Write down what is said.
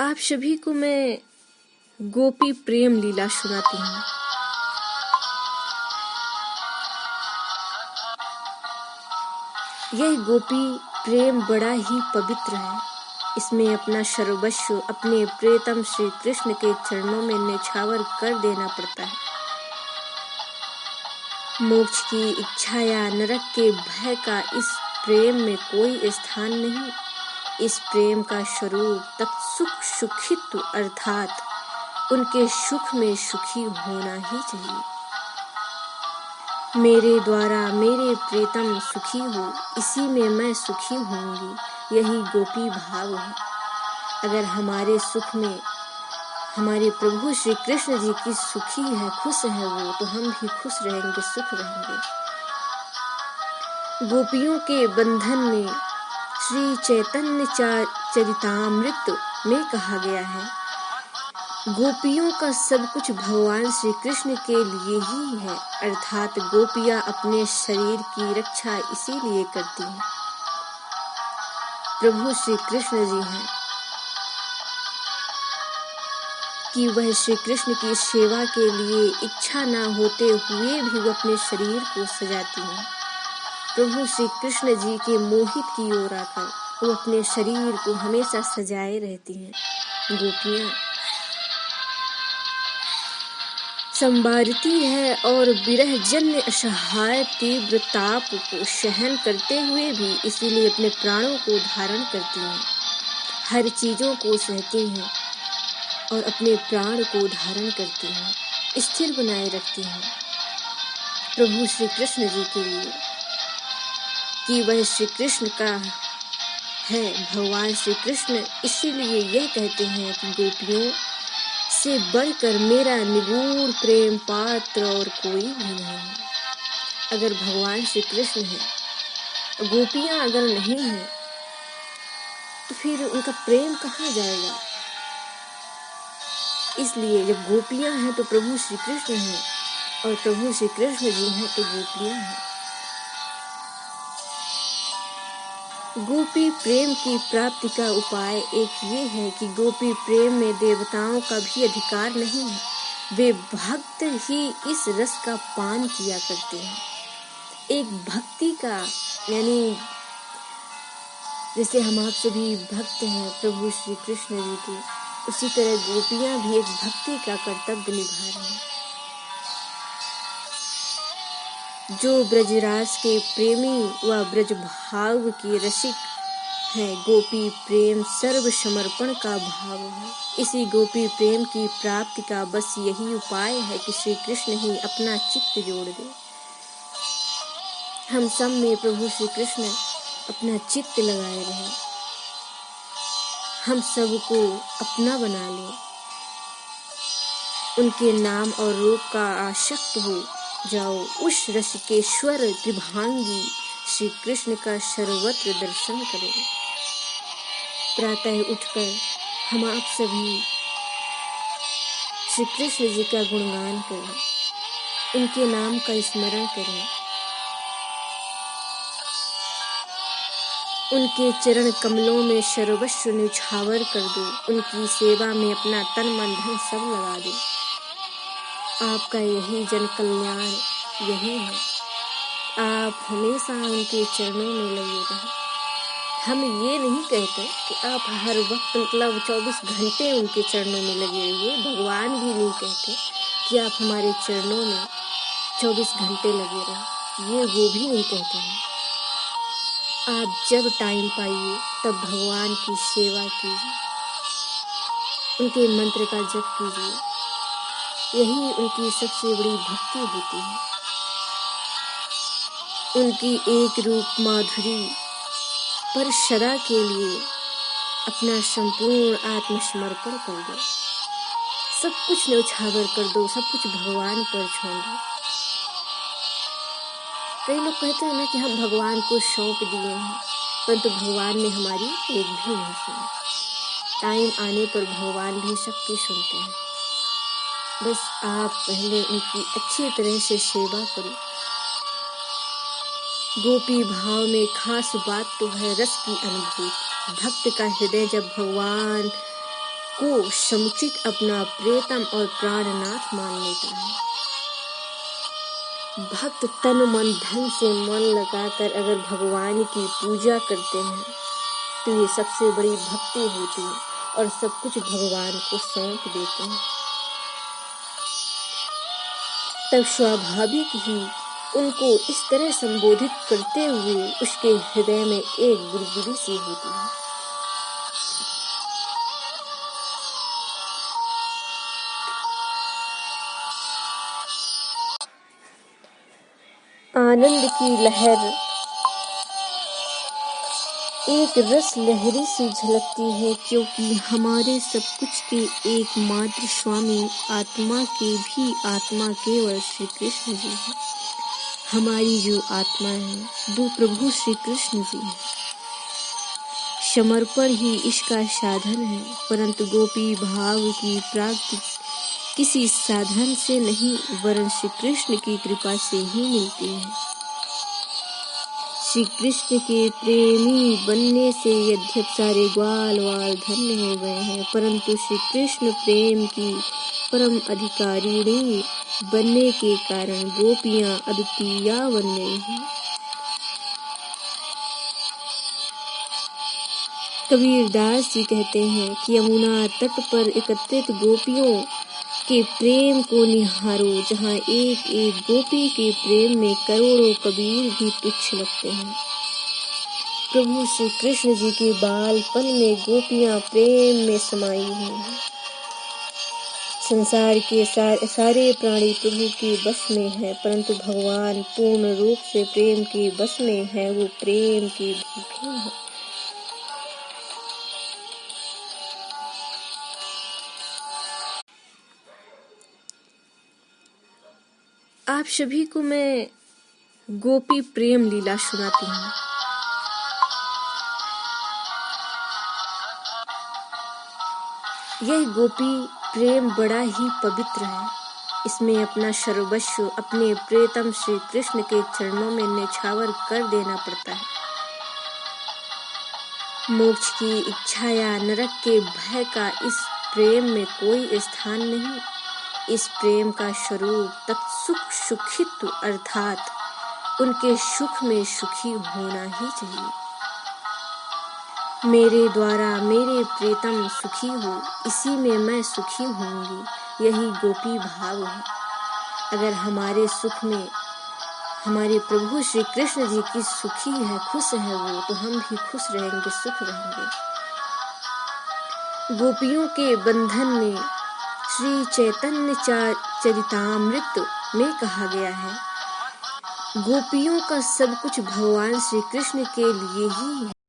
आप सभी को मैं गोपी प्रेम लीला सुनाती हूँ। यह गोपी प्रेम बड़ा ही पवित्र है। इसमें अपना सर्वस्व अपने प्रियतम श्री कृष्ण के चरणों में न्यौछावर कर देना पड़ता है। मोक्ष की इच्छा या नरक के भय का इस प्रेम में कोई स्थान नहीं। इस प्रेम का स्वरूप तत्सुख सुखित्व अर्थात उनके सुख में सुखी होना ही चाहिए। मेरे द्वारा मेरे प्रीतम सुखी हो, इसी में मैं सुखी होंगी, यही गोपी भाव है। अगर हमारे सुख में हमारे प्रभु श्री कृष्ण जी की सुखी है, खुश है वो, तो हम भी खुश रहेंगे, सुख रहेंगे। गोपियों के बंधन में श्री चैतन्य चरितामृत में कहा गया है, गोपियों का सब कुछ भगवान श्री कृष्ण के लिए ही है, अर्थात गोपियां अपने शरीर की रक्षा इसीलिए करती हैं। प्रभु श्री कृष्ण जी हैं कि वह श्री कृष्ण की सेवा के लिए इच्छा ना होते हुए भी वो अपने शरीर को सजाती हैं। प्रभु श्री कृष्ण जी के मोहित की ओर आकर वो अपने शरीर को हमेशा सजाए रहती हैं। गोपियां संवारती है और विरह जन्य असहाय तीव्र ताप को सहन करते हुए भी इसीलिए अपने प्राणों को धारण करती हैं। हर चीजों को सहती हैं और अपने प्राण को धारण करती हैं, स्थिर बनाए रखती हैं प्रभु श्री कृष्ण जी के लिए कि वह श्री कृष्ण का है, भगवान श्री कृष्ण। इसीलिए यह कहते हैं कि गोपियों से बढ़कर मेरा निगूढ़ प्रेम पात्र और कोई भी नहीं है। अगर भगवान श्री कृष्ण है, गोपियां अगर नहीं है, तो फिर उनका प्रेम कहाँ जाएगा। इसलिए जब गोपियां हैं तो प्रभु श्री कृष्ण हैं, और प्रभु श्री कृष्ण जी हैं तो गोपियां हैं। गोपी प्रेम की प्राप्ति का उपाय एक ये है कि गोपी प्रेम में देवताओं का भी अधिकार नहीं है, वे भक्त ही इस रस का पान किया करते हैं। एक भक्ति का यानी जैसे हम आप सभी भक्त हैं प्रभु श्री कृष्ण जी के, उसी तरह गोपियां भी एक भक्ति का कर्तव्य निभा रही हैं। जो ब्रजरास के प्रेमी व ब्रज भाव के रसिक हैं, गोपी प्रेम सर्व समर्पण का भाव है। इसी गोपी प्रेम की प्राप्ति का बस यही उपाय है कि श्री कृष्ण ही अपना चित्त जोड़ दे। हम सब में प्रभु श्री कृष्ण अपना चित्त लगाए रहे, हम सबको अपना बना ले, उनके नाम और रूप का आसक्त हो जाओ, उस रसिकेश्वर त्रिभांगी श्री कृष्ण का सर्वत्र दर्शन करें। प्रातः उठकर हम आप सभी श्री कृष्ण जी का गुणगान करें, उनके नाम का स्मरण करें, उनके चरण कमलों में सर्वस्व न्यौछावर कर दो, उनकी सेवा में अपना तन मन धन सब लगा दो। आपका यही जन कल्याण यही है। आप हमेशा उनके चरणों में लगे रहें। हम ये नहीं कहते कि आप हर वक्त मतलब 24 घंटे उनके चरणों में लगे रहिए। भगवान भी नहीं कहते कि आप हमारे चरणों में 24 घंटे लगे रहें, ये वो भी नहीं कहते हैं। आप जब टाइम पाइए तब भगवान की सेवा कीजिए, उनके मंत्र का जप कीजिए, यही उनकी सबसे बड़ी भक्ति होती है। उनकी एक रूप माधुरी पर सदा के लिए अपना संपूर्ण आत्मसमर्पण कर दो, सब कुछ न्यौछावर कर दो, सब कुछ भगवान पर छोड़ दो। कई लोग कहते हैं ना कि हम भगवान को सौंप दिए हैं, परंतु भगवान ने हमारी एक भी नहीं सुनी। टाइम आने पर भगवान भी सबकी सुनते हैं। बस आप पहले उनकी अच्छी तरह से सेवा करो। गोपी भाव में खास बात तो है रस की अनुभूति। भक्त का हृदय जब भगवान को समुचित अपना प्रियतम और प्राणनाथ मान लेता है। भक्त तन मन धन से मन लगाकर अगर भगवान की पूजा करते हैं तो ये सबसे बड़ी भक्ति होती है और सब कुछ भगवान को सौंप देते हैं। तब स्वाभाविक ही उनको इस तरह संबोधित करते हुए उसके हृदय में एक गुदगुदी सी होती है। आनंद की लहर एक रस लहरी सी झलकती है, क्योंकि हमारे सब कुछ के एकमात्र स्वामी आत्मा के भी आत्मा केवल श्री कृष्ण जी है। हमारी जो आत्मा है वो प्रभु श्री कृष्ण जी है। समर्पण ही इसका साधन है, परंतु गोपी भाव की प्राप्ति किसी साधन से नहीं वरन श्री कृष्ण की कृपा से ही मिलती है। श्री कृष्ण के प्रेमी बनने से यद्यप सारे ग्वाल वाल धन्य हो गए हैं, परंतु श्री कृष्ण प्रेम की परम अधिकारिणी बनने के कारण गोपियां अद्वितीय बन गई हैं। कबीरदास जी कहते हैं कि यमुना तट पर एकत्रित गोपियों के प्रेम को निहारो, जहाँ एक एक गोपी के प्रेम में करोड़ों कबीर भी तुच्छ लगते हैं। प्रभु श्री कृष्ण जी के बालपन में गोपियां प्रेम में समाई हैं। संसार के सारे प्राणी प्रभु के बस में है, परंतु भगवान पूर्ण रूप से प्रेम के बस में है। वो प्रेम के भूखे हैं। आप सभी को मैं गोपी प्रेम लीला सुनाती हूँ। यह गोपी प्रेम बड़ा ही पवित्र है। इसमें अपना सर्वस्व अपने प्रियतम श्री कृष्ण के चरणों में न्यौछावर कर देना पड़ता है। मोक्ष की इच्छा या नरक के भय का इस प्रेम में कोई स्थान नहीं। इस प्रेम का स्वरूप तत्सुख सुखित्व अर्थात उनके सुख में सुखी होना ही चाहिए। मेरे द्वारा मेरे प्रियतम सुखी हो, इसी में मैं सुखी होंगी, यही गोपी भाव है। अगर हमारे सुख में हमारे प्रभु श्री कृष्ण जी की सुखी है, खुश है वो, तो हम भी खुश रहेंगे, सुख रहेंगे। गोपियों के बंधन में श्री चैतन्य चरितामृत में कहा गया है, गोपियों का सब कुछ भगवान श्री कृष्ण के लिए ही है।